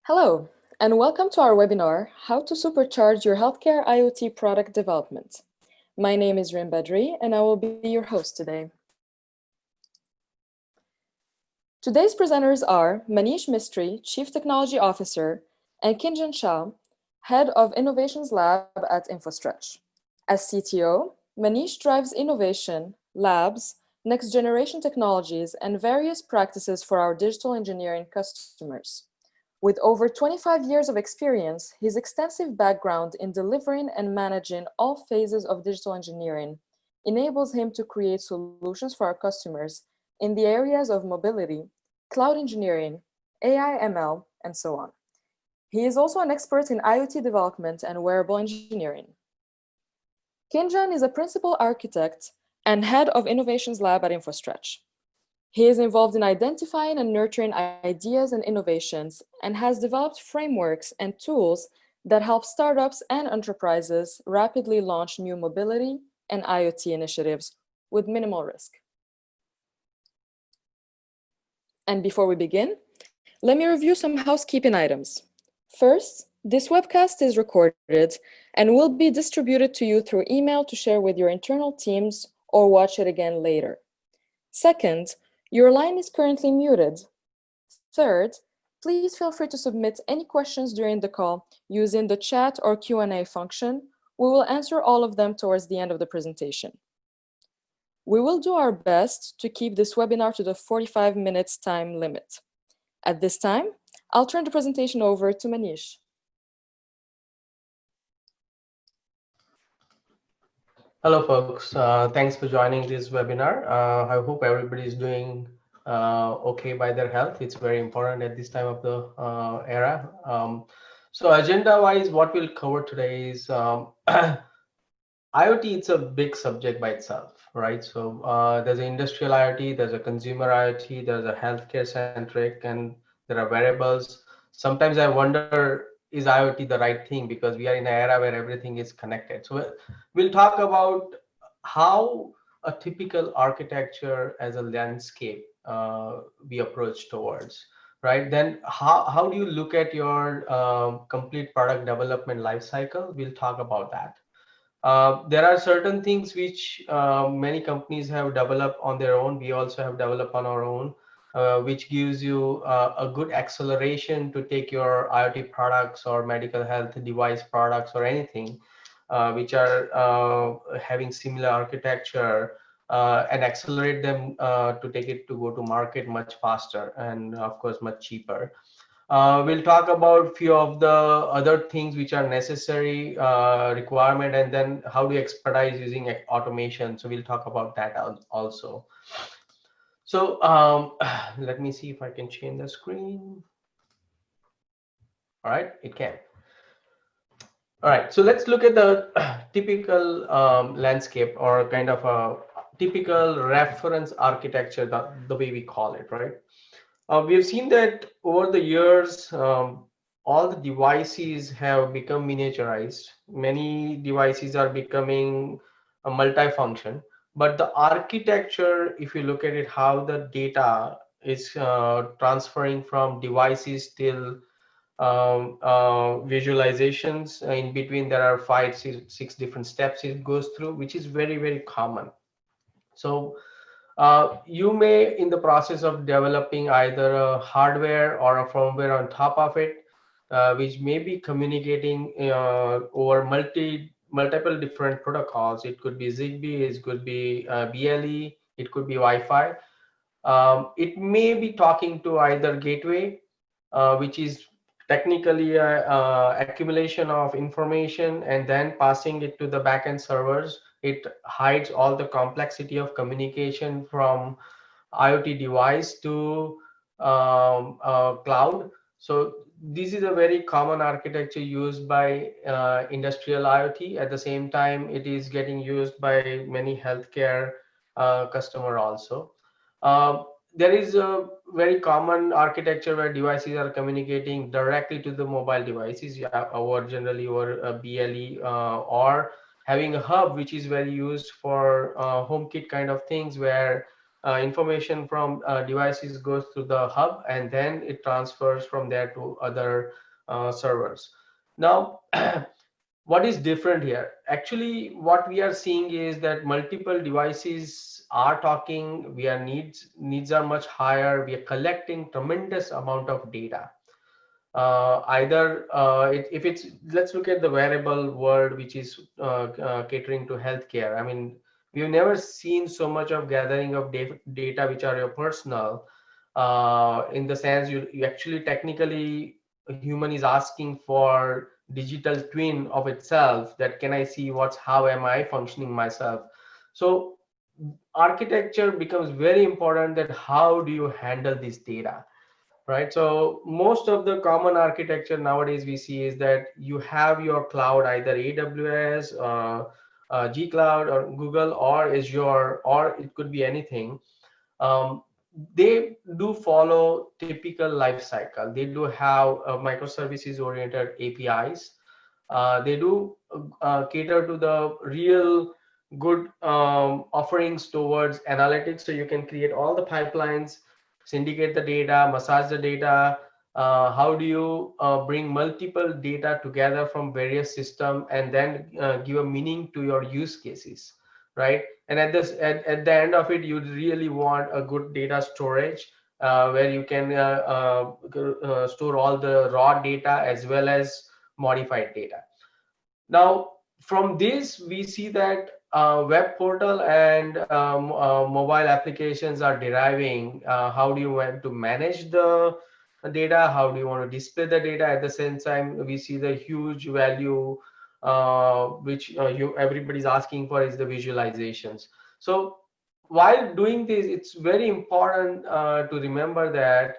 Hello, and welcome to our webinar, How to Supercharge Your Healthcare IoT Product Development. My name is Rim Badri, and I will be your host today. Today's presenters are Manish Mistry, Chief Technology Officer, and Kinjan Shah, Head of Innovations Lab at Infostretch. As CTO, Manish drives innovation, labs, next-generation technologies, and various practices for our digital engineering customers. With over 25 years of experience, his extensive background in delivering and managing all phases of digital engineering enables him to create solutions for our customers in the areas of mobility, cloud engineering, AI ML, and so on. He is also an expert in IoT development and wearable engineering. Kinjan is a principal architect and head of Innovations Lab at Infostretch. He is involved in identifying and nurturing ideas and innovations and has developed frameworks and tools that help startups and enterprises rapidly launch new mobility and IoT initiatives with minimal risk. And before we begin, let me review some housekeeping items. First, this webcast is recorded and will be distributed to you through email to share with your internal teams or watch it again later. Second, your line is currently muted. Third, please feel free to submit any questions during the call using the chat or Q&A function. We will answer all of them towards the end of the presentation. We will do our best to keep this webinar to the 45 minutes time limit. At this time, I'll turn the presentation over to Manish. Hello, folks. Thanks for joining this webinar. I hope everybody is doing okay by their health. It's very important at this time of the era. So agenda-wise, what we'll cover today is IoT. It's a big subject by itself, right? So there's an industrial IoT, there's a consumer IoT, there's a healthcare centric, and there are wearables. Sometimes I wonder, is IoT the right thing? Because we are in an era where everything is connected. So we'll talk about how a typical architecture as a landscape we approach towards, right? Then how do you look at your complete product development life cycle? We'll talk about that. There are certain things which many companies have developed on their own. We also have developed on our own, which gives you a good acceleration to take your IoT products or medical health device products or anything which are having similar architecture and accelerate them to take it to go to market much faster and of course much cheaper. We'll talk about few of the other things which are necessary requirement, and then how do you expertise using automation. So we'll talk about that also. So let me see if I can change the screen. All right, it can. All right, so let's look at the typical landscape or kind of a typical reference architecture, the way we call it, right? We have seen that over the years, all the devices have become miniaturized. Many devices are becoming a multifunction, but the architecture, if you look at it, how the data is transferring from devices till visualizations, in between there are 5, 6 different steps it goes through, which is very, very common. So you may, in the process of developing either a hardware or a firmware on top of it, which may be communicating over multiple different protocols. It could be Zigbee, it could be BLE, it could be Wi-Fi. It may be talking to either gateway, which is technically accumulation of information and then passing it to the backend servers. It hides all the complexity of communication from IoT device to cloud. So this is a very common architecture used by industrial IoT. At the same time, it is getting used by many healthcare customer also. There is a very common architecture where devices are communicating directly to the mobile devices, or generally over a BLE, or having a hub, which is very used for HomeKit kind of things, where information from devices goes through the hub, and then it transfers from there to other servers. Now, what is different here? Actually, what we are seeing is that multiple devices are talking. We are needs are much higher. We are collecting tremendous amount of data. Either if it's, let's look at the wearable world, which is catering to healthcare. I mean, we've never seen so much of gathering of data which are your personal, in the sense you actually technically, a human is asking for digital twin of itself, that can I see what's, how am I functioning myself. So architecture becomes very important, that how do you handle this data, right? So most of the common architecture nowadays we see is that you have your cloud, either AWS, G Cloud, or Google, or Azure, or it could be anything. um, they do follow typical life cycle. They do have microservices oriented APIs. They do cater to the real good offerings towards analytics, so you can create all the pipelines, syndicate the data, massage the data. How do you bring multiple data together from various systems, and then give a meaning to your use cases, right? And at the end of it, you really want a good data storage, where you can store all the raw data as well as modified data. Now, from this, we see that web portal and mobile applications are deriving. How do you want to manage the data? How do you want to display the data? At the same time, we see the huge value which everybody's asking for is the visualizations. So while doing this, it's very important to remember that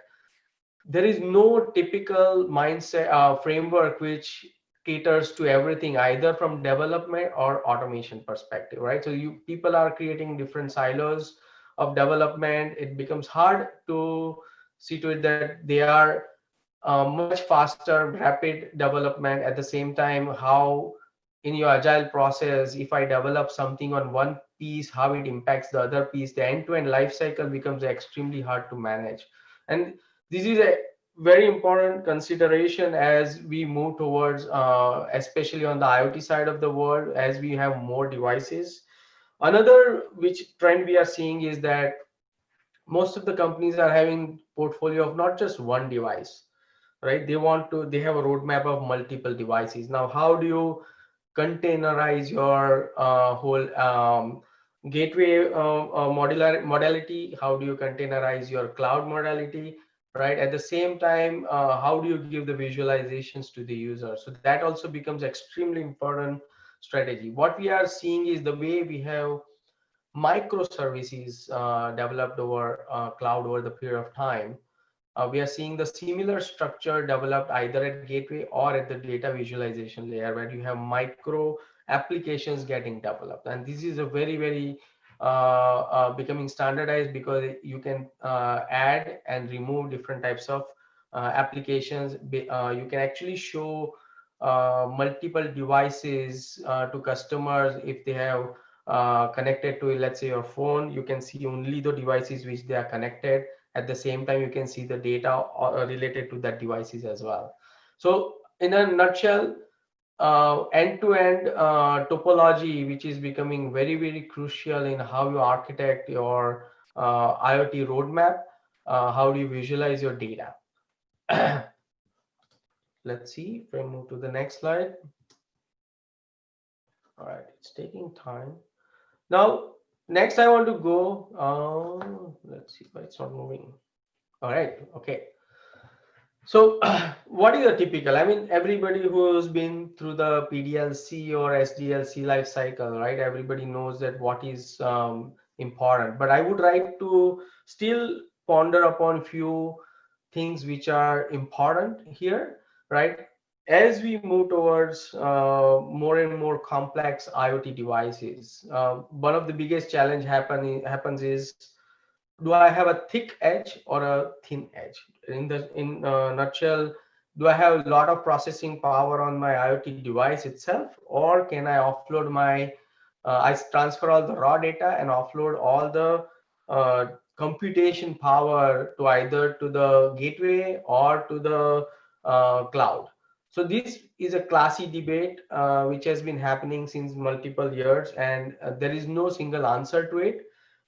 there is no typical mindset framework which caters to everything, either from development or automation perspective, right? So you people are creating different silos of development. It becomes hard to see to it that they are much faster, rapid development. At the same time, how in your agile process, if I develop something on one piece, how it impacts the other piece, the end-to-end life cycle becomes extremely hard to manage. And this is a very important consideration as we move towards, especially on the IoT side of the world, as we have more devices. Another which trend we are seeing is that most of the companies are having portfolio of not just one device, right? They have a roadmap of multiple devices. Now, how do you containerize your whole gateway modality? How do you containerize your cloud modality, right? At the same time, how do you give the visualizations to the user? So that also becomes extremely important strategy. What we are seeing is the way we have microservices developed over cloud over the period of time. We are seeing the similar structure developed either at gateway or at the data visualization layer, where you have micro applications getting developed. And this is a very becoming standardized, because you can add and remove different types of applications. You can actually show multiple devices to customers. If they have connected to, let's say, your phone, you can see only the devices which they are connected. At the same time, you can see the data related to that devices as well. So in a nutshell, end-to-end topology, which is becoming very crucial in how you architect your IoT roadmap. How do you visualize your data? Let's see if I move to the next slide. All right, it's taking time. Now, next I want to go, let's see why it's not moving. All right, okay. So what is a typical, I mean, everybody who's been through the PDLC or SDLC life cycle, right? Everybody knows that what is important, but I would like to still ponder upon few things which are important here, right? As we move towards more and more complex IoT devices, one of the biggest challenge happens is, do I have a thick edge or a thin edge? In nutshell, do I have a lot of processing power on my IoT device itself, or can I offload my I transfer all the raw data and offload all the computation power to either to the gateway or to the cloud. So this is a classy debate which has been happening since multiple years, and there is no single answer to it.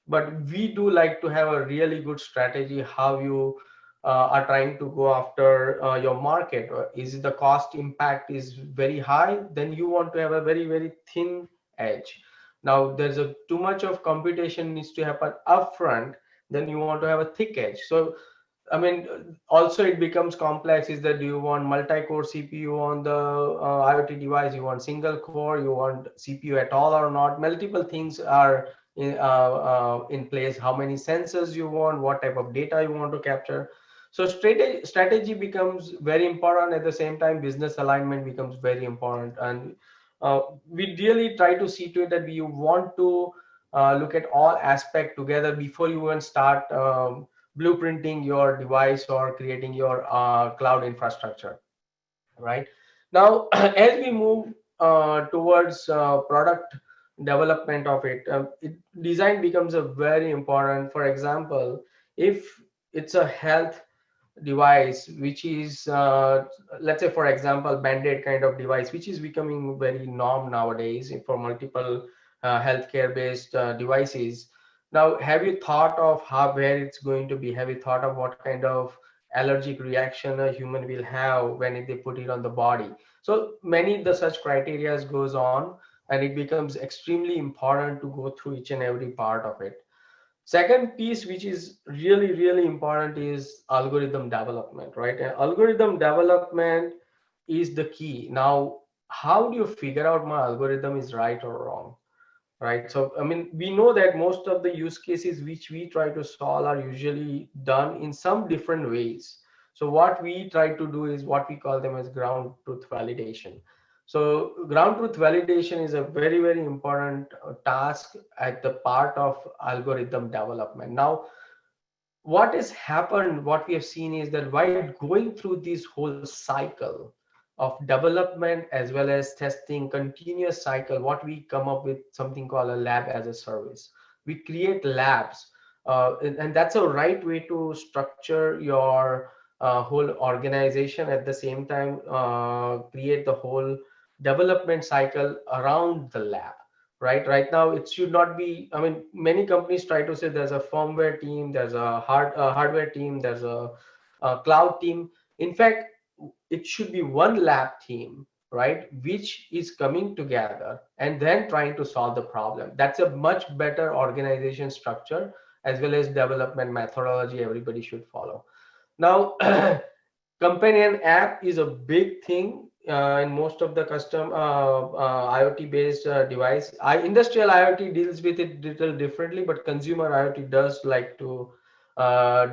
But we do like to have a really good strategy how you are trying to go after your market. Or is the cost impact is very high, then you want to have a very very thin edge. Now there's a too much of computation needs to happen upfront, then you want to have a thick edge. So I mean, also it becomes complex. Is that do you want multi-core CPU on the IoT device? You want single core? You want CPU at all or not? Multiple things are in place. How many sensors you want? What type of data you want to capture? So strategy becomes very important. At the same time, business alignment becomes very important, and we really try to see to it that we want to look at all aspects together before you even start. Blueprinting your device or creating your cloud infrastructure. Right now, as we move towards product development of design becomes a very important. For example, if it's a health device which is let's say for example band-aid kind of device which is becoming very norm nowadays for multiple healthcare based devices. Now have you thought of how where it's going to be? Have you thought of what kind of allergic reaction a human will have when they put it on the body? So many the such criteria goes on, and it becomes extremely important to go through each and every part of it. Second piece, which is really, really important, is algorithm development, right? And algorithm development is the key. Now, how do you figure out my algorithm is right or wrong? Right. So I mean, we know that most of the use cases which we try to solve are usually done in some different ways. So what we try to do is what we call them as ground truth validation. So ground truth validation is a very very important task at the part of algorithm development. Now what has happened, what we have seen is that while going through this whole cycle of development as well as testing, continuous cycle, what we come up with something called a lab as a service. We create labs, and that's a right way to structure your whole organization. At the same time, create the whole development cycle around the lab. Right now it should not be, I mean, many companies try to say there's a firmware team, there's a hardware team, there's a cloud team. In fact, it should be one lab team, right, which is coming together and then trying to solve the problem. That's a much better organization structure as well as development methodology everybody should follow. Now companion app is a big thing in most of the custom IoT based device. Industrial IoT deals with it little differently, but consumer IoT does like to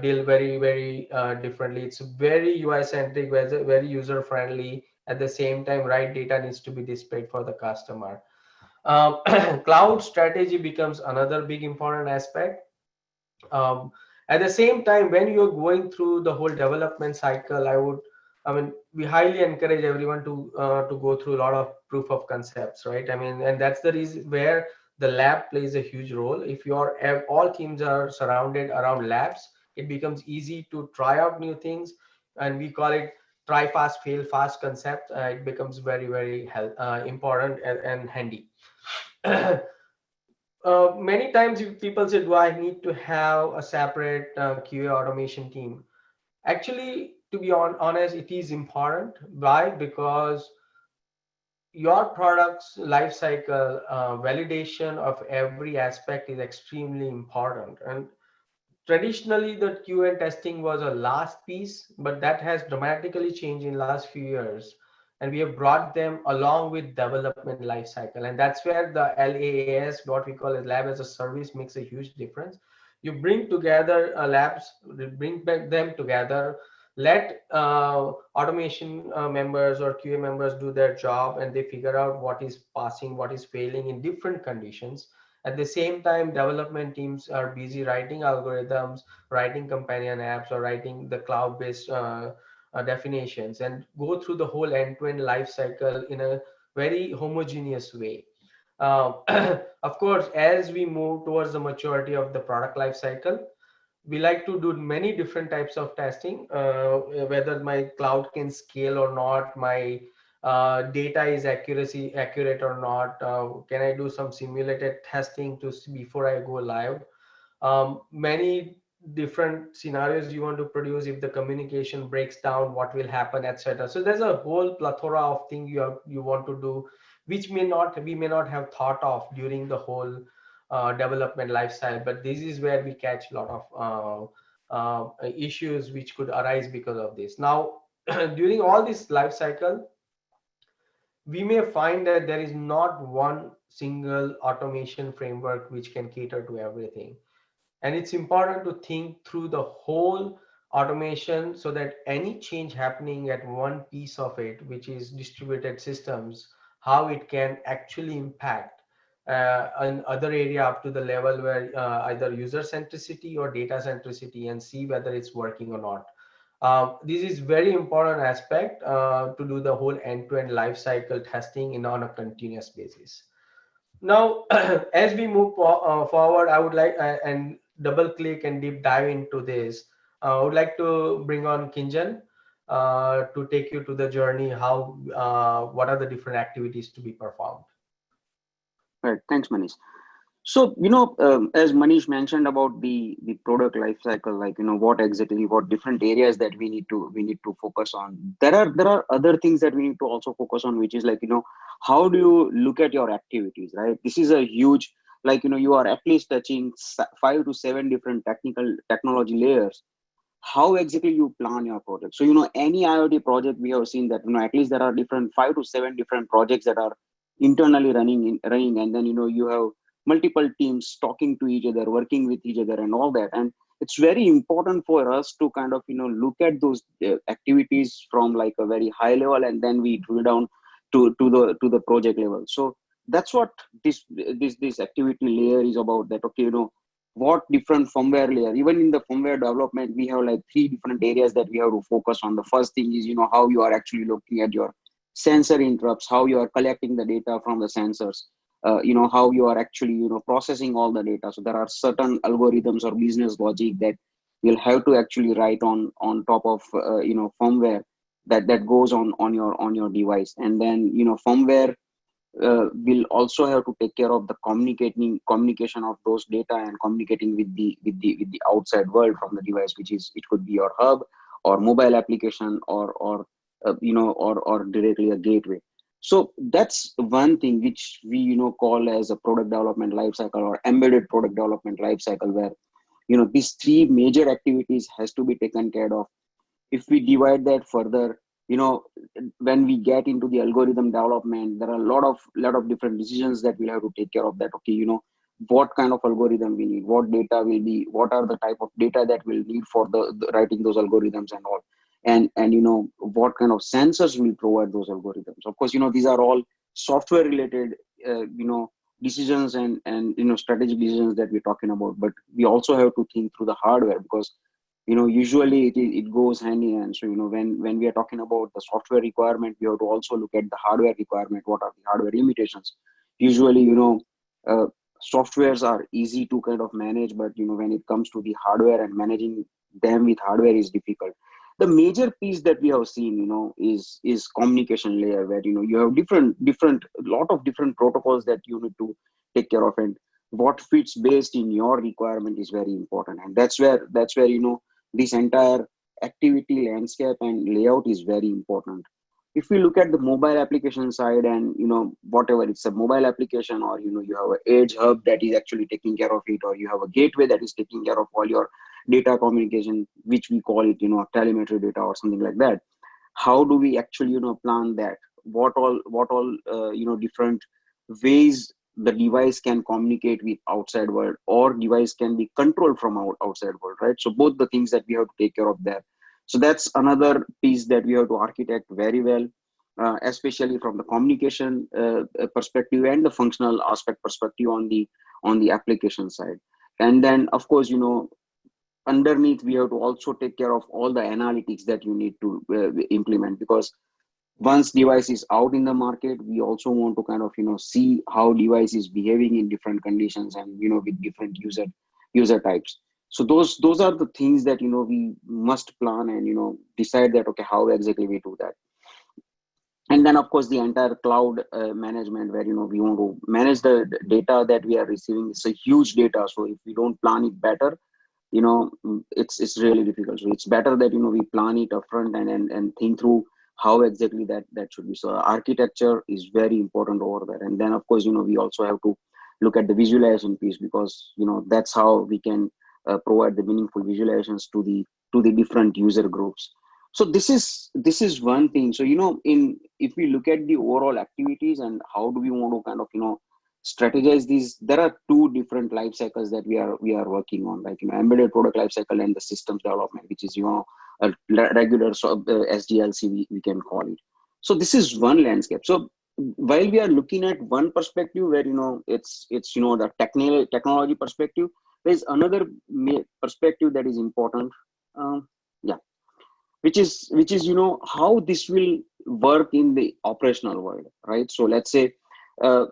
deal very very differently. It's very UI centric, very user friendly. At the same time, right data needs to be displayed for the customer. Cloud strategy becomes another big important aspect. um, at the same time, when you're going through the whole development cycle, I mean, we highly encourage everyone to go through a lot of proof of concepts, right? I mean, and that's the reason where the lab plays a huge role. If all teams are surrounded around labs, it becomes easy to try out new things, and we call it try fast, fail fast concept. It becomes very very important and handy. Many times people say, do I need to have a separate QA automation team? Actually, to be honest, it is important. Why? Because your product's life cycle validation of every aspect is extremely important. And traditionally, the QA testing was a last piece, but that has dramatically changed in last few years. And we have brought them along with development life cycle. And that's where the LAAS, what we call as lab as a service, makes a huge difference. You bring together labs, bring back them together, let automation members or QA members do their job, and they figure out what is passing, what is failing in different conditions. At the same time, development teams are busy writing algorithms, writing companion apps, or writing the cloud-based definitions, and go through the whole end-to-end life cycle in a very homogeneous way. Of course, as we move towards the maturity of the product life cycle, we like to do many different types of testing, whether my cloud can scale or not, my data is accurate or not, can I do some simulated testing before I go live. Many different scenarios you want to produce. If the communication breaks down, what will happen, etc. So there's a whole plethora of things you want to do, which we may not have thought of during the whole development lifestyle. But this is where we catch a lot of issues which could arise because of this. Now, during all this life cycle, we may find that there is not one single automation framework which can cater to everything. And it's important to think through the whole automation so that any change happening at one piece of it, which is distributed systems, how it can actually impact an other area up to the level where either user centricity or data centricity, and see whether it's working or not. This is very important aspect to do the whole end-to-end life cycle testing on a continuous basis. Now, as we move forward, I would like and double click and deep dive into this. I would like to bring on Kinjan to take you to the journey. What are the different activities to be performed? Right. Thanks, Manish. So, as Manish mentioned about the product life cycle, like, what different areas that we need to focus on. There are other things that we need to also focus on, which is like, how do you look at your activities, right? This is a huge, like, you are at least touching 5 to 7 different technology layers. How exactly you plan your project? So, any IoT project, we have seen that, at least there are different 5 to 7 different projects that are internally running, and then, you have multiple teams talking to each other, working with each other, and all that. And it's very important for us to kind of, look at those activities from like a very high level, and then we drill down to the project level. So that's what this activity layer is about. That, okay, what different firmware layer, even in the firmware development, we have like 3 different areas that we have to focus on. The first thing is, how you are actually looking at your sensor interrupts, how you are collecting the data from the sensors, how you are actually, processing all the data. So there are certain algorithms or business logic that you'll have to actually write on top of, firmware that goes on your device. And then, firmware will also have to take care of the communication of those data and communicating with the outside world from the device, which is, it could be your hub or mobile application, or directly a gateway. So that's one thing which we, call as a product development lifecycle, or embedded product development lifecycle, where, these 3 major activities has to be taken care of. If we divide that further, when we get into the algorithm development, there are a lot of different decisions that we'll have to take care of. That, okay, what kind of algorithm we need, what data will be, what are the type of data that we'll need for the writing those algorithms and all, and what kind of sensors will provide those algorithms. Of course, these are all software related decisions, and strategic decisions that we're talking about. But we also have to think through the hardware, because usually it goes hand in hand. So, when we are talking about the software requirement, we have to also look at the hardware requirement. What are the hardware limitations? Usually, uh, softwares are easy to kind of manage, but when it comes to the hardware, and managing them with hardware is difficult. The major piece that we have seen, is communication layer, where, you have different lot of different protocols that you need to take care of, and what fits based in your requirement is very important. And that's where this entire activity landscape and layout is very important. If we look at the mobile application side, and whatever it's a mobile application, or you have an edge hub that is actually taking care of it, or you have a gateway that is taking care of all your data communication, which we call it telemetry data or something like that. How do we actually plan that? What all different ways the device can communicate with outside world, or device can be controlled from outside world, right? So both the things that we have to take care of there. So that's another piece that we have to architect very well, especially from the communication perspective, and the functional aspect perspective on the application side. And then, of course, underneath, we have to also take care of all the analytics that you need to implement, because Once device is out in the market, we also want to kind of see how device is behaving in different conditions and with different user types. So those are the things that we must plan and decide that okay, how exactly we do that. And then of course the entire cloud management, where we want to manage the data that we are receiving. It's a huge data, so if we don't plan it better, it's really difficult. So it's better that we plan it upfront and think through how exactly that should be. So architecture is very important over there. And then of course we also have to look at the visualization piece, because that's how we can provide the meaningful visualizations to the different user groups. So this is one thing. So in if we look at the overall activities and how do we want to kind of strategize these, there are two different life cycles that we are working on, like embedded product life cycle and the systems development, which is a regular SDLC, we can call it. So this is one landscape. So while we are looking at one perspective where it's the technology perspective, there's another perspective that is important. Yeah, which is how this will work in the operational world, right? So let's say uh,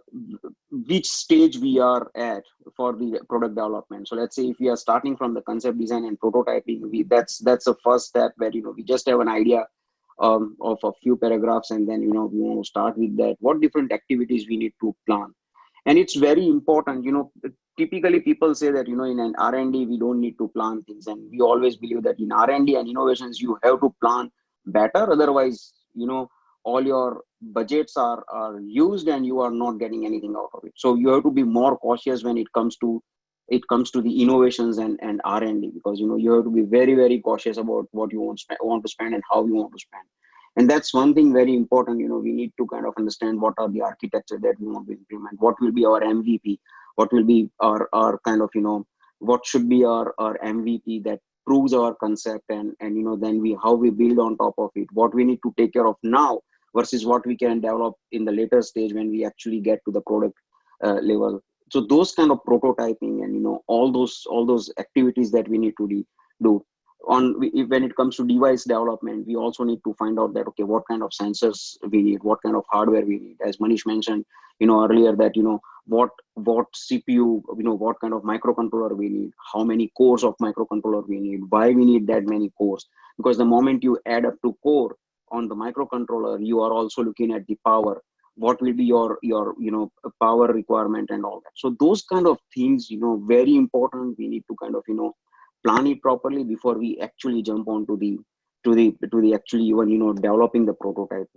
which stage we are at for the product development. So let's say if we are starting from the concept design and prototyping, that's the first step, where we just have an idea of a few paragraphs, and then we want to start with that, what different activities we need to plan. And it's very important. Typically people say that in an R&D we don't need to plan things, and we always believe that in R&D and innovations you have to plan better, otherwise all your budgets are used and you are not getting anything out of it. So you have to be more cautious when it comes to the innovations and R&D, because you have to be very, very cautious about what you want to spend and how you want to spend. And that's one thing very important. We need to kind of understand what are the architecture that we want to implement, what will be our MVP, what will be our kind of what should be our MVP that proves our concept, and then how we build on top of it, what we need to take care of now versus what we can develop in the later stage when we actually get to the product level. So those kind of prototyping and all those activities that we need to do when it comes to device development, we also need to find out that okay, what kind of sensors we need, what kind of hardware we need. As Manish mentioned earlier, that what CPU, what kind of microcontroller we need, how many cores of microcontroller we need, why we need that many cores. Because the moment you add up to core on the microcontroller, you are also looking at the power, what will be your power requirement and all that. So those kind of things very important. We need to kind of plan it properly before we actually jump on to the actually even developing the prototype.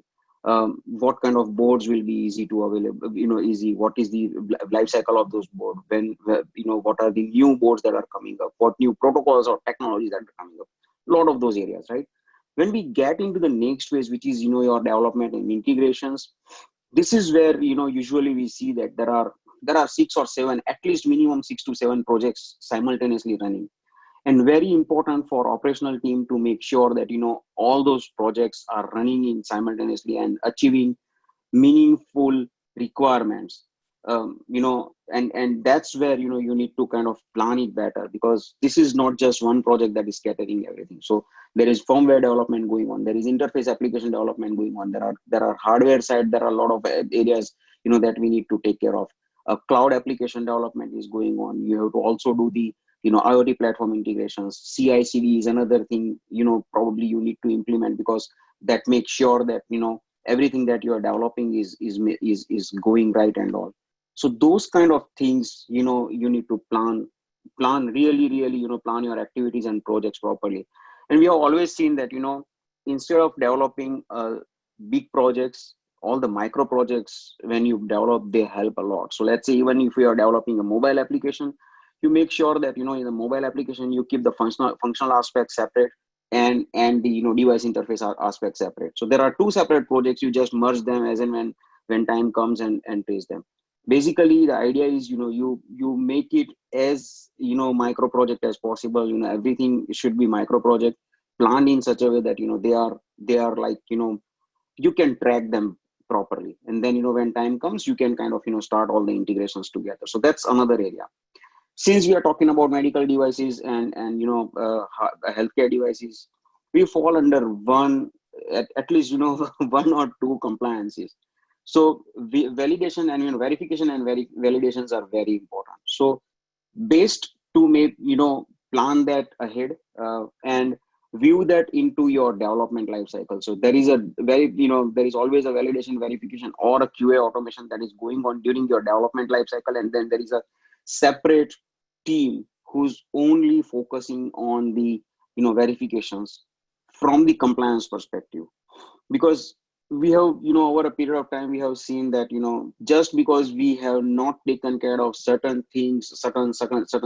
What kind of boards will be easy to available, easy, what is the life cycle of those boards, what are the new boards that are coming up, what new protocols or technologies that are coming up, a lot of those areas, right? When we get into the next phase, which is your development and integrations, this is where usually we see that there are 6 or 7, at least minimum 6 to 7 projects simultaneously running. And very important for operational team to make sure that all those projects are running in simultaneously and achieving meaningful requirements. And that's where you need to kind of plan it better, because this is not just one project that is scattering everything. So there is firmware development going on, there is interface application development going on, there are hardware side, there are a lot of areas that we need to take care of. Cloud application development is going on. You have to also do the IoT platform integrations. CI/CD is another thing probably you need to implement, because that makes sure that everything that you are developing is going right and all. So those kind of things you need to plan really plan your activities and projects properly. And we have always seen that instead of developing big projects, all the micro projects, when you develop, they help a lot. So let's say even if you are developing a mobile application, you make sure that in the mobile application you keep the functional aspects separate, and the device interface aspect separate. So there are two separate projects, you just merge them as and when time comes and trace them. Basically the idea is you make it as micro project as possible. Everything should be micro project, planned in such a way that they are like you can track them properly, and then when time comes you can kind of start all the integrations together. So that's another area. Since we are talking about medical devices and healthcare devices, we fall under one at least, one or two compliances. So validation and verification and validations are very important. So based to make, plan that ahead, and view that into your development life cycle. So there is a there is always a validation, verification, or a QA automation that is going on during your development life cycle, and then there is a separate team who's only focusing on the verifications from the compliance perspective. Because we have, over a period of time, we have seen that, just because we have not taken care of certain things, certain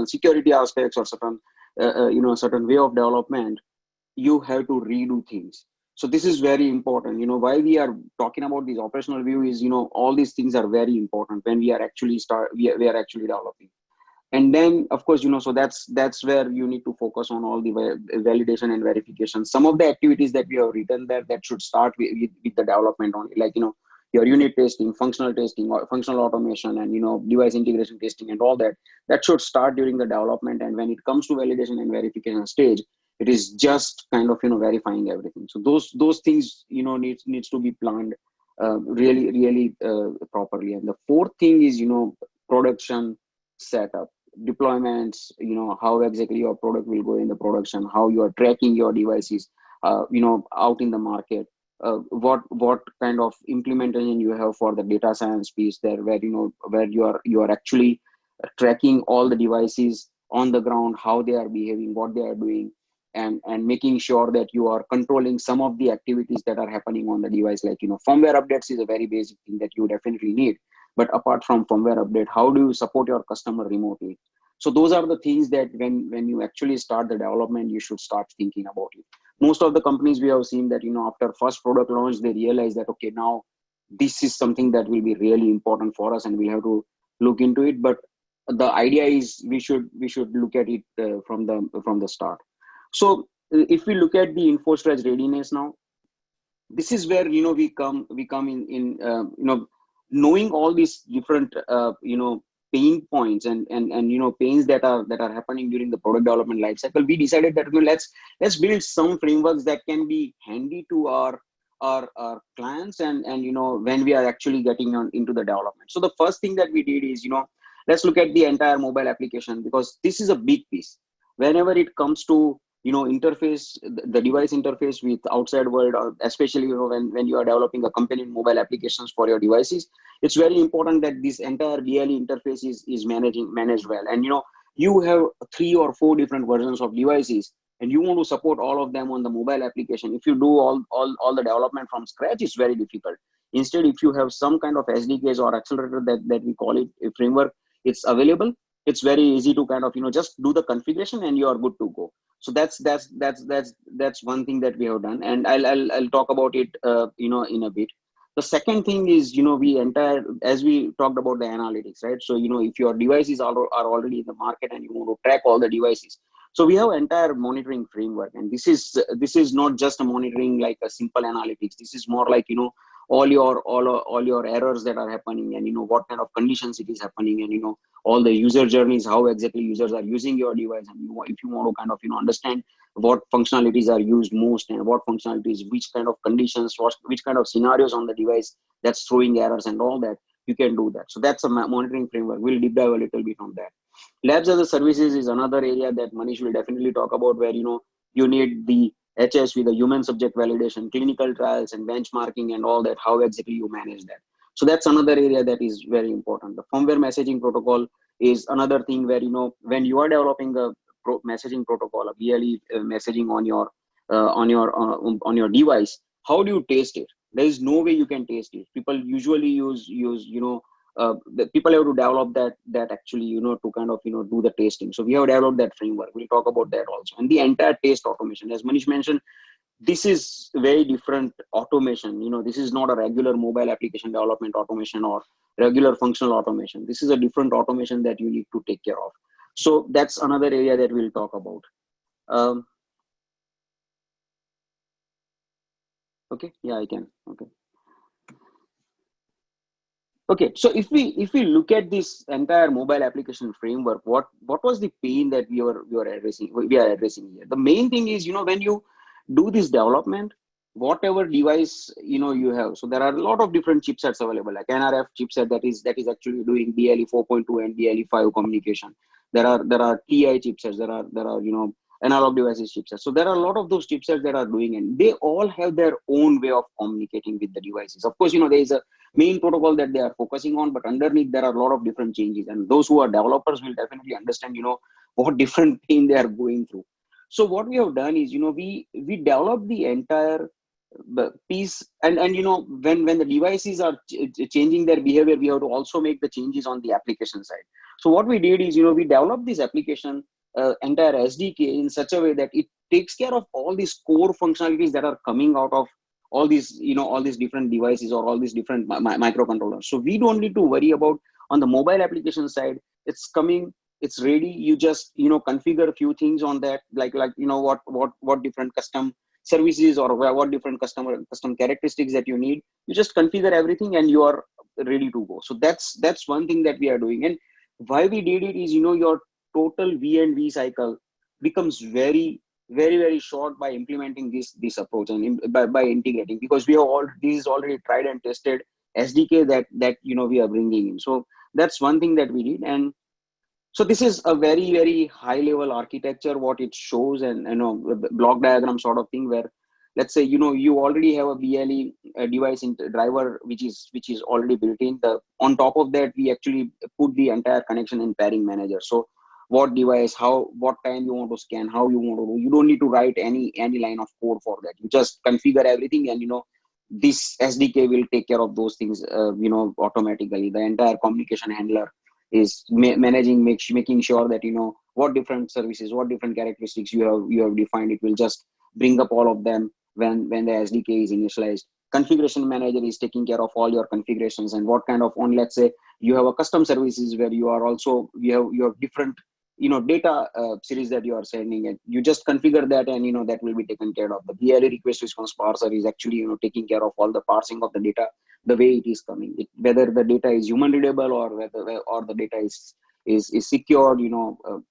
security aspects, or certain way of development, you have to redo things. So this is very important. Why we are talking about this operational view is, all these things are very important when we are actually we are actually developing. And then, of course, so that's where you need to focus on all the validation and verification. Some of the activities that we have written there, that should start with the development only, like, your unit testing, functional testing, or functional automation, and device integration testing, and all that should start during the development. And when it comes to validation and verification stage, it is just kind of verifying everything. So those things needs to be planned really properly. And the fourth thing is production setup, deployments, how exactly your product will go in the production, how you are tracking your devices out in the market, what kind of implementation you have for the data science piece there, where you are actually tracking all the devices on the ground, how they are behaving, what they are doing, and making sure that you are controlling some of the activities that are happening on the device. Like, firmware updates is a very basic thing that you definitely need. But apart from firmware update, how do you support your customer remotely? So those are the things that when you actually start the development, you should start thinking about it. Most of the companies we have seen that, after first product launch, they realize that, okay, now this is something that will be really important for us and we have to look into it. But the idea is we should look at it from the start. So if we look at the Infostretch readiness now, this is where we come in knowing all these different pain points and pains that are happening during the product development life cycle. We decided that let's build some frameworks that can be handy to our clients and when we are actually getting into the development. So the first thing that we did is let's look at the entire mobile application, because this is a big piece. Whenever it comes to interface, the device interface with outside world, or especially when you are developing a companion mobile applications for your devices, it's very important that this entire DLE interface is managed well. And you have 3 or 4 different versions of devices, and you want to support all of them on the mobile application. If you do all the development from scratch, it's very difficult. Instead, if you have some kind of SDKs or accelerator that we call it a framework, it's available. It's very easy to kind of just do the configuration and you are good to go. So that's one thing that we have done, and I'll talk about it in a bit. The second thing is as we talked about the analytics, right? So if your devices are already in the market and you want to track all the devices, so we have entire monitoring framework. And this is not just a monitoring like a simple analytics. This is more like all your errors that are happening, and what kind of conditions it is happening, and all the user journeys, how exactly users are using your device, and if you want to kind of understand what functionalities are used most and what functionalities, which kind of conditions, which kind of scenarios on the device that's throwing errors and all that, you can do that. So that's a monitoring framework. We'll deep dive a little bit on that. Labs as a services is another area that Manish will definitely talk about, where you need the HS with the human subject validation, clinical trials and benchmarking and all that, how exactly you manage that. So that's another area that is very important. The firmware messaging protocol is another thing where when you are developing a messaging protocol, a BLE messaging on your device, how do you test it? There is no way you can test it. People usually use the people have to develop that actually to kind of do the testing. So we have developed that framework. We'll talk about that also. And the entire test automation, as Manish mentioned, this is very different automation. This is not a regular mobile application development automation or regular functional automation. This is a different automation that you need to take care of. So that's another area that we'll talk about. Okay, yeah, I can. Okay, so if we look at this entire mobile application framework, what was the pain that we are addressing here? The main thing is when you do this development, whatever device you have. So there are a lot of different chipsets available, like NRF chipset that is actually doing BLE 4.2 and BLE 5 communication. There are TI chipsets. There are analog devices chipsets. So there are a lot of those chipsets that are doing, and they all have their own way of communicating with the devices. Of course, there is a main protocol that they are focusing on, but underneath there are a lot of different changes, and those who are developers will definitely understand what different pain they are going through. So what we have done is we developed the entire piece, and when the devices are changing their behavior, we have to also make the changes on the application side. So what we did is we developed this application entire SDK in such a way that it takes care of all these core functionalities that are coming out of all these different devices or all these different microcontrollers. So we don't need to worry about on the mobile application side. It's coming, it's ready. You just configure a few things on that, like what different custom services or what different custom characteristics that you need. You just configure everything and you are ready to go. So that's one thing that we are doing. And why we did it is your total V and V cycle becomes very, very, very short by implementing this approach and by integrating, because we have all this is already tried and tested SDK that we are bringing in. So that's one thing that we did. And so this is a very, very high level architecture, what it shows, and block diagram sort of thing, where let's say you already have a BLE device driver which is already built in. On top of that, we actually put the entire connection in pairing manager. So what device, what time you want to scan, how you want to do. You don't need to write any line of code for that. You just configure everything, and this SDK will take care of those things automatically. The entire communication handler is making sure that what different services, what different characteristics you have defined. It will just bring up all of them when the SDK is initialized. Configuration manager is taking care of all your configurations, and what kind of let's say you have a custom services where you have different data series that you are sending, and you just configure that, and that will be taken care of. The BLE request response parser is actually taking care of all the parsing of the data the way it is coming, whether the data is human readable or the data is secured.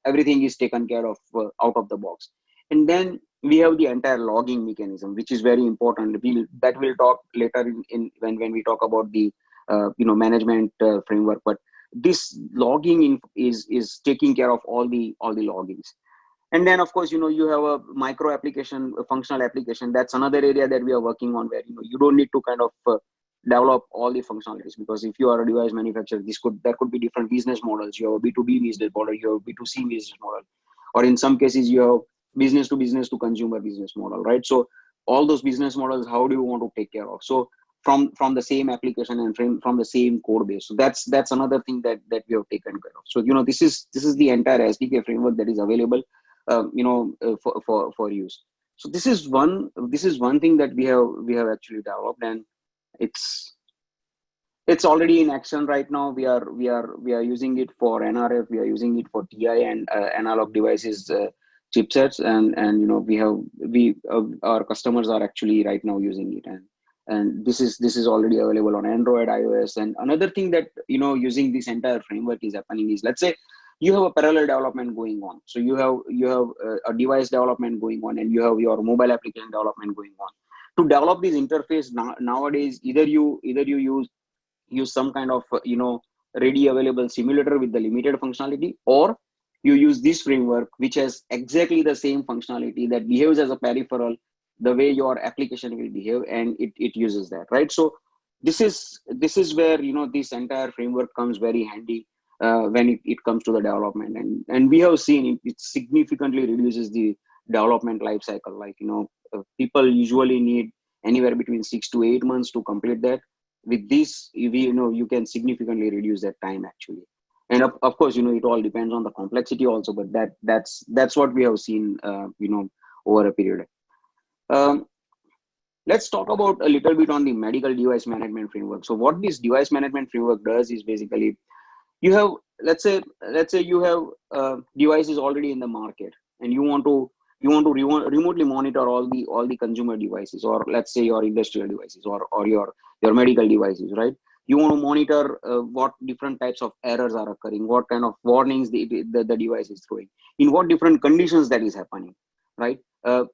Everything is taken care of out of the box. And then we have the entire logging mechanism, which is very important. We'll talk later when we talk about the management framework. But this logging is taking care of all the loggings. And then of course you have a micro application, a functional application. That's another area that we are working on, where you don't need to kind of develop all the functionalities, because if you are a device manufacturer, there could be different business models. You have a B2B business model, you have a B2C business model, or in some cases you have business to consumer business model, right? So all those business models, how do you want to take care of? So from the same application and from the same code base. So that's another thing that we have taken care of. So this is the entire SDK framework that is available for use. So this is one thing that we have actually developed, and it's already in action right now. We are using it for NRF, we are using it for TI and analog devices chipsets, and our customers are actually right now using it, and this is already available on Android, iOS. And another thing that using this entire framework is happening is, let's say you have a parallel development going on. So you have a device development going on, and you have your mobile application development going on. To develop this interface nowadays, either you use some kind of ready available simulator with the limited functionality, or you use this framework which has exactly the same functionality that behaves as a peripheral the way your application will behave, and it uses that, right? So this is where this entire framework comes very handy when it comes to the development, and we have seen it significantly reduces the development life cycle. Like people usually need anywhere between 6 to 8 months to complete that. With this, you can significantly reduce that time actually. And of course it all depends on the complexity also, but that's what we have seen over a period. Let's talk about a little bit on the medical device management framework. So what this device management framework does is, basically you have, let's say you have devices already in the market, and you want to remotely monitor all the consumer devices, or let's say your industrial devices, or your medical devices, right? You want to monitor what different types of errors are occurring, what kind of warnings the device is throwing, in what different conditions that is happening, right?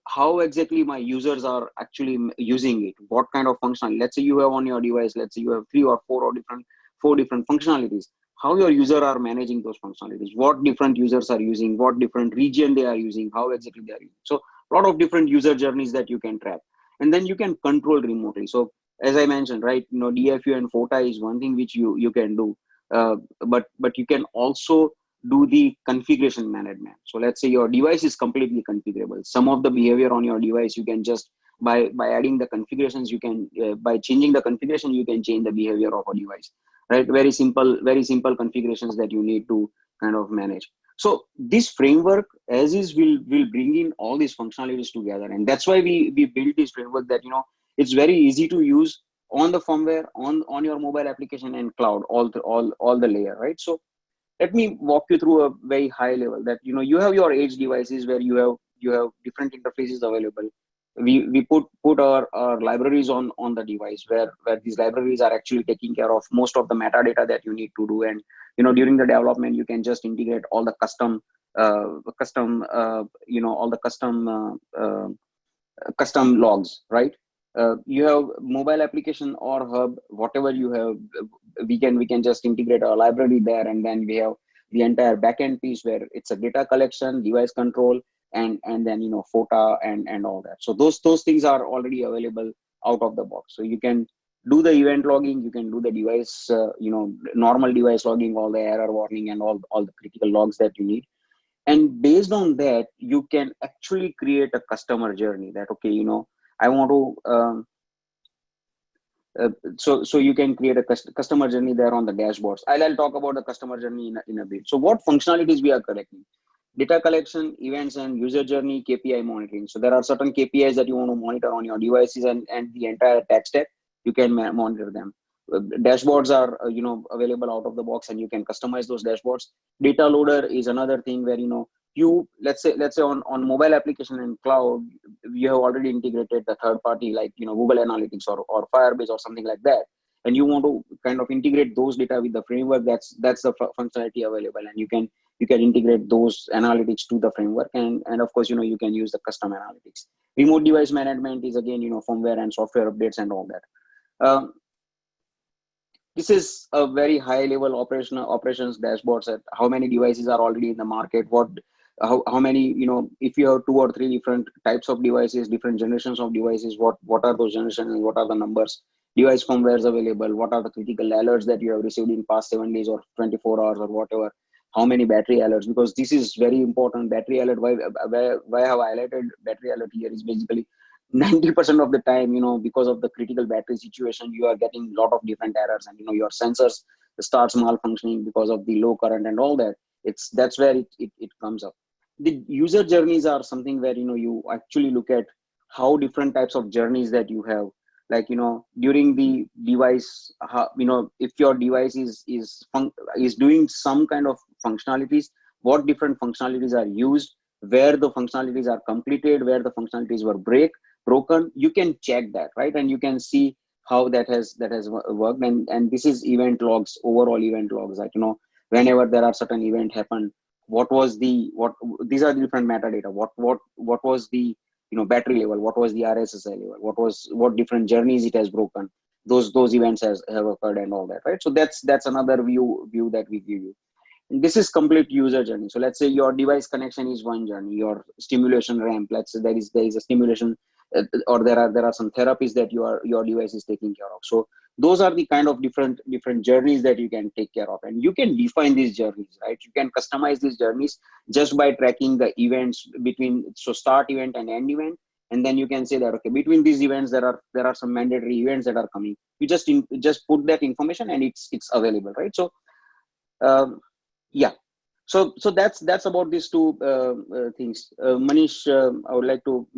how exactly my users are actually using it, what kind of function. Let's say you have on your device, let's say you have three or four different functionalities. How your user are managing those functionalities, what different users are using, what different region they are using, how exactly they are using. So a lot of different user journeys that you can track, and then you can control remotely. So as I mentioned, right, DFU and FOTA is one thing which you can do, but you can also do the configuration management. So let's say your device is completely configurable. Some of the behavior on your device, you can just by adding the configurations, you can by changing the configuration, you can change the behavior of a device, right? Very simple configurations that you need to kind of manage. So this framework as is will bring in all these functionalities together, and that's why we built this framework that it's very easy to use on the firmware, on your mobile application and cloud, all the layer, right? So let me walk you through a very high level that you have your edge devices where you have different interfaces available. We put our libraries on the device where these libraries are actually taking care of most of the metadata that you need to do. And during the development, you can just integrate all the all the custom logs, right? You have mobile application or hub, whatever you have, we can just integrate our library there, and then we have the entire backend piece where it's a data collection, device control, and then FOTA and all that. So those things are already available out of the box. So you can do the event logging, you can do the device, normal device logging, all the error warning and all the critical logs that you need. And based on that, you can actually create a customer journey that, okay, I want to so you can create a customer journey there on the dashboards. I'll talk about the customer journey in a bit. So what functionalities we are collecting: data collection, events, and user journey, KPI monitoring. So there are certain KPIs that you want to monitor on your devices, and the entire tech stack, you can monitor them. Dashboards are available out of the box, and you can customize those dashboards. Data loader is another thing where you let's say on mobile application and cloud, you have already integrated the third party like Google Analytics or Firebase or something like that, and you want to kind of integrate those data with the framework. That's the functionality available, and you can integrate those analytics to the framework, and of course you can use the custom analytics. Remote device management is again firmware and software updates and all that. This is a very high level operations dashboards at how many devices are already in the market, how many, if you have two or three different types of devices, different generations of devices, what are those generations and what are the numbers, device firmwares available, what are the critical alerts that you have received in past 7 days or 24 hours or whatever, how many battery alerts, because this is very important. Battery alert, why I have highlighted battery alert here is basically 90% of the time, because of the critical battery situation, you are getting a lot of different errors, and your sensors starts malfunctioning because of the low current and all that. That's where it comes up. The user journeys are something where you actually look at how different types of journeys that you have, like during the device, if your device is doing some kind of functionalities, what different functionalities are used, where the functionalities are completed, where the functionalities were broken, you can check that, right? And you can see how that has worked. And this is event logs, overall event logs, like whenever there are certain event happen, what these are the different metadata, what was the battery level, what was the RSSI level, what different journeys it has broken, those events have occurred and all that, right? So that's another view that we give you. This is complete user journey. So let's say your device connection is one journey, your stimulation ramp, let's say there is a stimulation, or there are some therapies that your device is taking care of. So those are the kind of different journeys that you can take care of, and you can define these journeys, right? You can customize these journeys just by tracking the events between, so start event and end event. And then you can say that, okay, between these events there are some mandatory events that are coming. You just put that information and it's available, right? So um, yeah, so that's about these two things. Manish, I would like to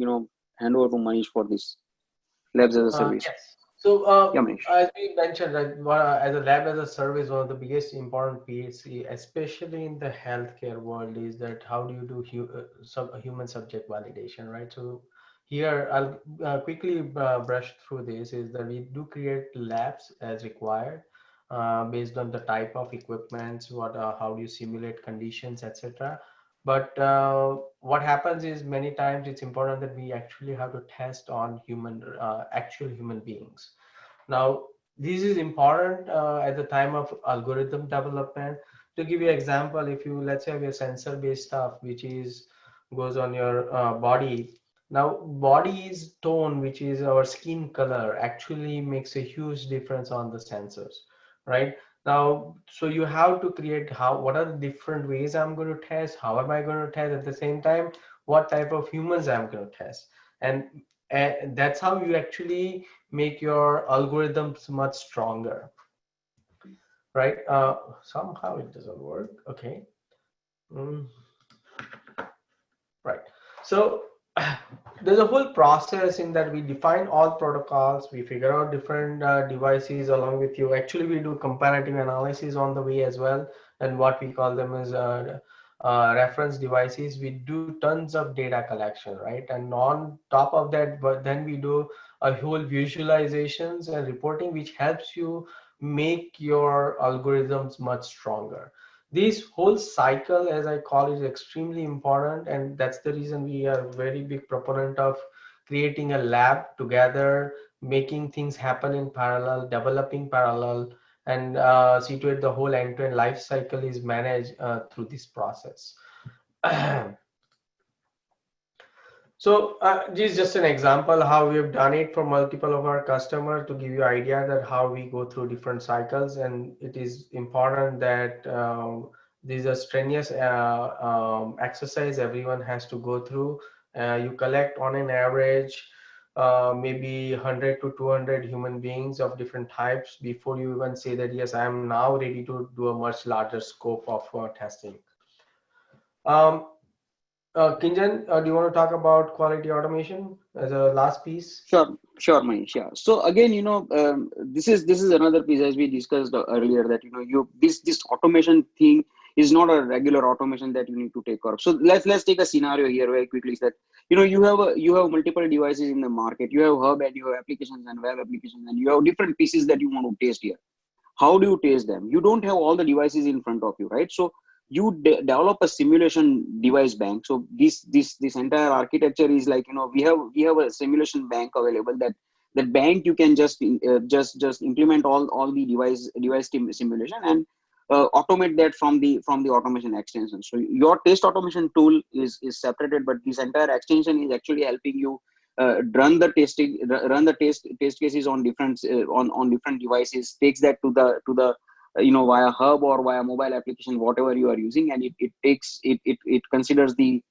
hand over to Manish for this labs as a service. Yes. So, Yeah, Manish. as we mentioned, right, as a lab as a service, one of the biggest important piece, especially in the healthcare world, is that how do you do human subject validation, right? So here, I'll quickly brush through this, is that we do create labs as required, based on the type of equipments, how do you simulate conditions, etc. But what happens is many times it's important that we actually have to test on actual human beings. Now, this is important at the time of algorithm development. To give you an example, if you, let's say, have a sensor-based stuff, which is goes on your body. Now, body's tone, which is our skin color, actually makes a huge difference on the sensors, right? Now, so you have to create what are the different ways I'm going to test? How am I going to test at the same time? What type of humans I'm going to test? And that's how you actually make your algorithms much stronger, right? Somehow it doesn't work. Okay. Mm, right. So there's a whole process in that we define all protocols, we figure out different devices along with you. Actually, we do comparative analysis on the way as well, and what we call them as reference devices. We do tons of data collection, right? And on top of that, but then we do a whole visualizations and reporting, which helps you make your algorithms much stronger. This whole cycle, as I call it, is extremely important, and that's the reason we are very big proponent of creating a lab together, making things happen in parallel, developing parallel, and see to it the whole end-to-end life cycle is managed through this process. So this is just an example how we have done it for multiple of our customers, to give you idea that how we go through different cycles. And it is important that this is a strenuous exercise everyone has to go through. You collect on an average maybe 100 to 200 human beings of different types before you even say that yes, I am now ready to do a much larger scope of testing. um, Kinjan, do you want to talk about quality automation as a last piece? Sure, Manish. Yeah. So again, this is another piece as we discussed earlier, that this automation thing is not a regular automation that you need to take care of. So let's take a scenario here very quickly. Is that you have multiple devices in the market. You have hub and you have applications and web applications, and you have different pieces that you want to test here. How do you test them? You don't have all the devices in front of you, right? So you develop a simulation device bank. So this entire architecture is like, we have a simulation bank available. That bank you can just implement all the device simulation, and automate that from the automation extension. So your test automation tool is separated, but this entire extension is actually helping you run the test cases on different devices, takes that to the via hub or via mobile application, whatever you are using, and it considers the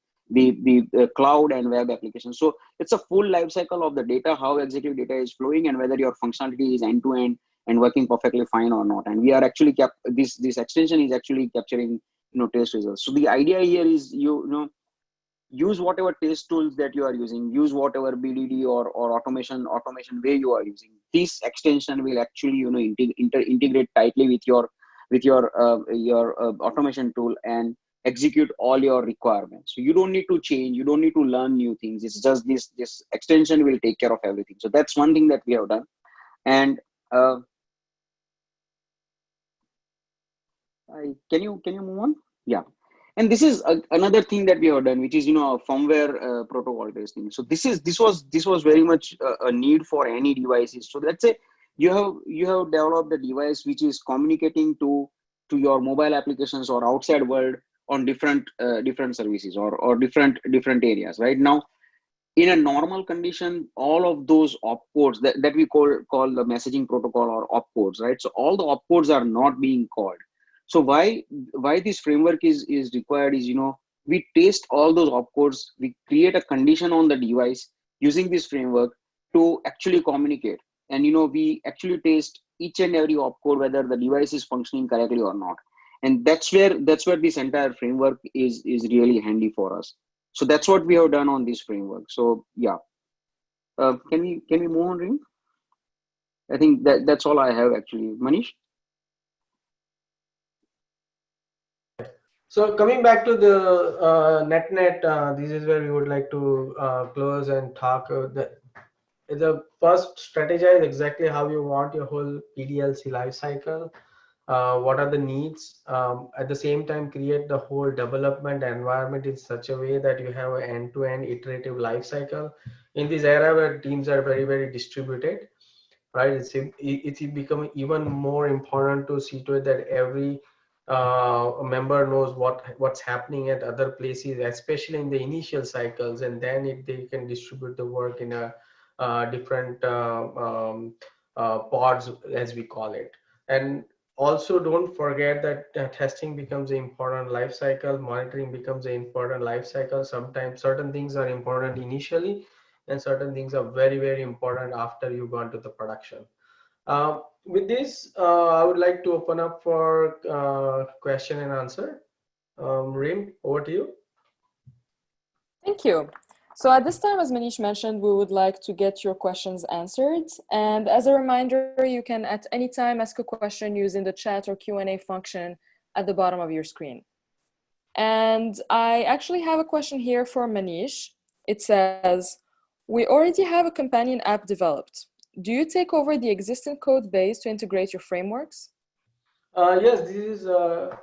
cloud and web application. So it's a full life cycle of the data, how exactly data is flowing, and whether your functionality is end to end and working perfectly fine or not. And we are actually this extension is actually capturing test results. So the idea here is use whatever test tools that you are using, use whatever BDD or automation way you are using. This extension will actually integrate tightly with your automation tool and execute all your requirements. So you don't need to change, you don't need to learn new things. It's just this extension will take care of everything. So that's one thing that we have done. And can you move on? Yeah. And this is another thing that we have done, which is firmware protocol testing. So this was very much a need for any devices. So let's say you have developed a device which is communicating to your mobile applications or outside world on different services or different areas. Right now, in a normal condition, all of those opcodes that we call the messaging protocol or opcodes, right? So all the opcodes are not being called. So why this framework is required is, we test all those opcodes, we create a condition on the device using this framework to actually communicate. And we actually test each and every opcode whether the device is functioning correctly or not. And that's where this entire framework is really handy for us. So that's what we have done on this framework. So yeah, can we move on, Ring? I think that's all I have actually. Manish? So coming back to the net, this is where we would like to close and talk. The first strategize exactly how you want your whole PDLC life cycle. what are the needs, at the same time create the whole development environment in such a way that you have an end-to-end iterative life cycle. In this era where teams are very distributed, right, it's becoming even more important to see to it that every member knows what's happening at other places, especially in the initial cycles, and then if they can distribute the work in a different pods, as we call it. And also don't forget that testing becomes an important life cycle, monitoring becomes an important life cycle. Sometimes certain things are important initially, and certain things are very important after you go into the production. With this, I would like to open up for question and answer. Rim, over to you. Thank you. So at this time, as Manish mentioned, we would like to get your questions answered. And as a reminder, you can at any time ask a question using the chat or Q&A function at the bottom of your screen. And I actually have a question here for Manish. It says, we already have a companion app developed. Do you take over the existing code base to integrate your frameworks? Yes, this is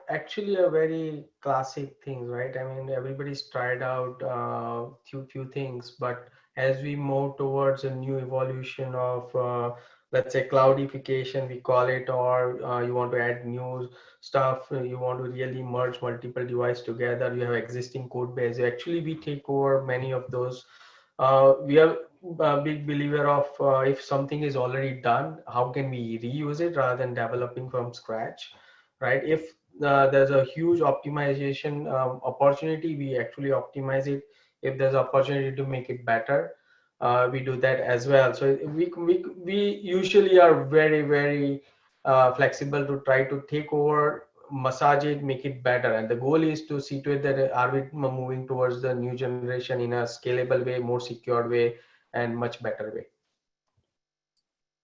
actually a very classic thing, right? I mean, everybody's tried out few things, but as we move towards a new evolution of, let's say, cloudification, we call it, or you want to add new stuff, you want to really merge multiple devices together, you have existing code base. Actually, we take over many of those. We are a big believer of if something is already done, how can we reuse it rather than developing from scratch, right? If there's a huge optimization opportunity, we actually optimize it. If there's opportunity to make it better, we do that as well. So we usually are very flexible to try to take over, massage it, make it better. And the goal is to see to it that are we moving towards the new generation in a scalable way, more secure way, and much better way.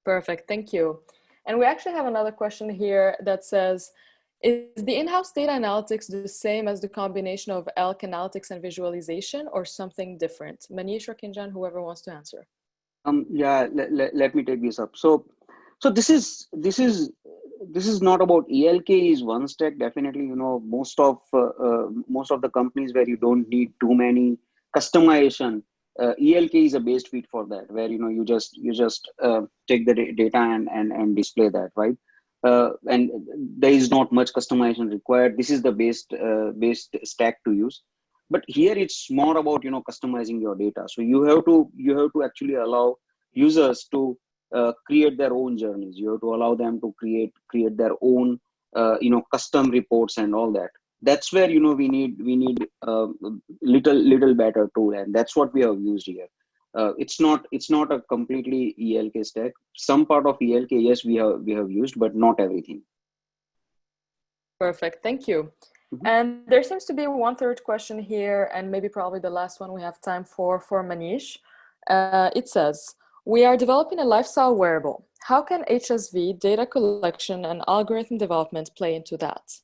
Perfect, thank you. And we actually have another question here that says, is the in-house data analytics the same as the combination of ELK analytics and visualization, or something different? Manish or Kinjan, whoever wants to answer. Yeah, let me take this up. So this is not about ELK is one stack. Definitely, most of the companies where you don't need too many customization, ELK is a best fit for that, where you just take the data and display that, right? And there is not much customization required. This is the best stack to use. But here it's more about customizing your data. So you have to actually allow users to create their own journeys. You have to allow them to create their own custom reports and all that. That's where we need little better tool, and that's what we have used here. It's not a completely ELK stack. Some part of ELK, yes, we have used, but not everything. Perfect, thank you. And there seems to be one third question here, and maybe probably the last one we have time for Manish. It says, we are developing a lifestyle wearable. How can HSV, data collection, and algorithm development play into that?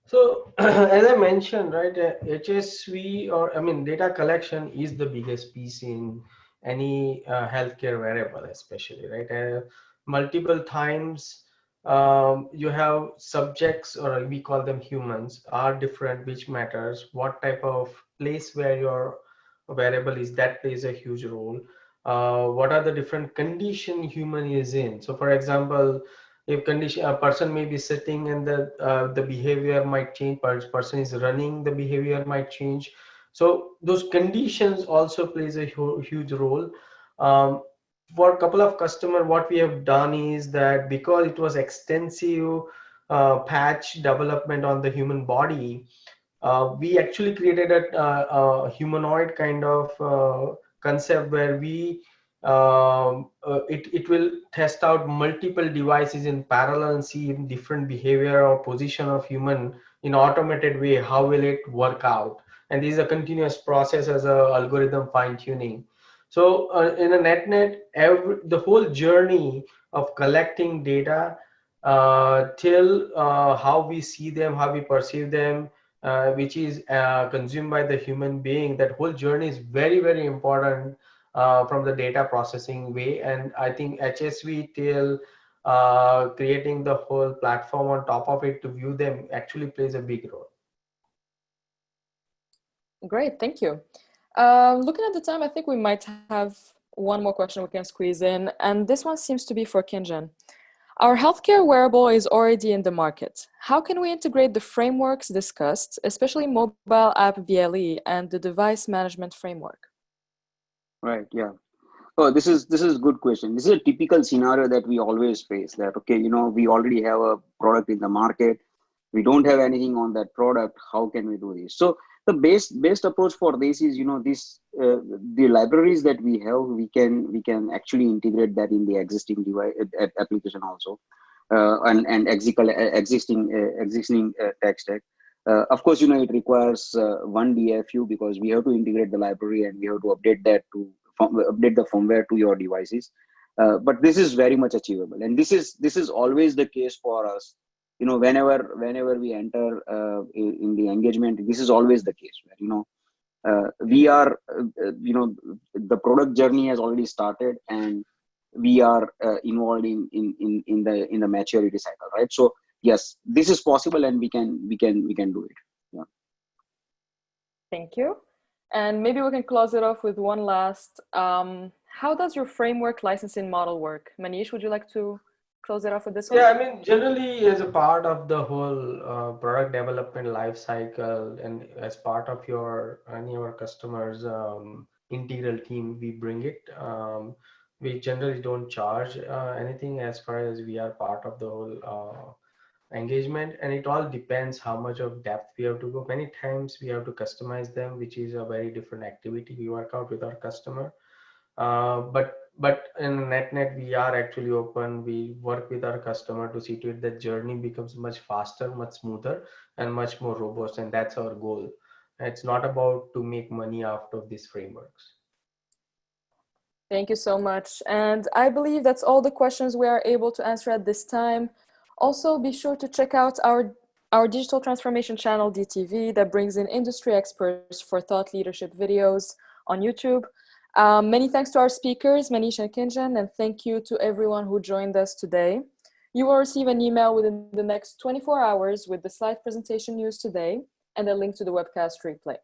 So as I mentioned, right, HSV, or I mean, data collection is the biggest piece in any healthcare wearable, especially, right? Multiple times you have subjects, or we call them humans, are different, which matters. What type of place where your wearable is, that plays a huge role. What are the different condition human is in? So for example, if condition, a person may be sitting and the behavior might change, person is running, the behavior might change. So those conditions also plays a huge role. For a couple of customer, what we have done is that because it was extensive patch development on the human body, we actually created a humanoid kind of concept where it will test out multiple devices in parallel and see in different behavior or position of human in automated way, how will it work out. And this is a continuous process as a algorithm fine tuning. So in a net, the whole journey of collecting data till how we see them, how we perceive them, which is consumed by the human being, that whole journey is very important from the data processing way. And I think HSV till creating the whole platform on top of it to view them actually plays a big role. Great, thank you. Looking at the time, I think we might have one more question we can squeeze in, and this one seems to be for Kinjan. Our healthcare wearable is already in the market. How can we integrate the frameworks discussed, especially mobile app VLE and the device management framework? Right. Yeah. Oh, this is a good question. This is a typical scenario that we always face. That okay, we already have a product in the market. We don't have anything on that product. How can we do this? So the best approach for this is this the libraries that we have. We can actually integrate that in the existing device application also, and existing tech stack. Of course, it requires one DFU because we have to integrate the library and we have to update update the firmware to your devices. But this is very much achievable, and this is always the case for us. Whenever we enter in the engagement, this is always the case where we are the product journey has already started, and we are involved in the maturity cycle, right? So yes, this is possible, and we can do it. Yeah. Thank you. And maybe we can close it off with one last. How does your framework licensing model work? Manish, would you like to close it off with this one? Yeah, I mean, generally as a part of the whole product development life cycle and as part of any of our customers' integral team, we bring it. We generally don't charge anything as far as we are part of the whole engagement, and it all depends how much of depth we have to go. Many times we have to customize them, which is a very different activity. We work out with our customer. But in net we are actually open. We work with our customer to see to it that journey becomes much faster, much smoother, and much more robust, and that's our goal. It's not about to make money out of these frameworks. Thank you so much. And I believe that's all the questions we are able to answer at this time. Also, be sure to check out our digital transformation channel, DTV, that brings in industry experts for thought leadership videos on YouTube. Many thanks to our speakers, Manish and Kinjan, and thank you to everyone who joined us today. You will receive an email within the next 24 hours with the slide presentation news today and a link to the webcast replay.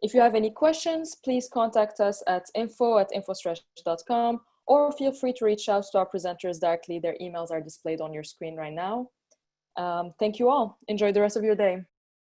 If you have any questions, please contact us at info@infostretch.com or feel free to reach out to our presenters directly. Their emails are displayed on your screen right now. Thank you all. Enjoy the rest of your day.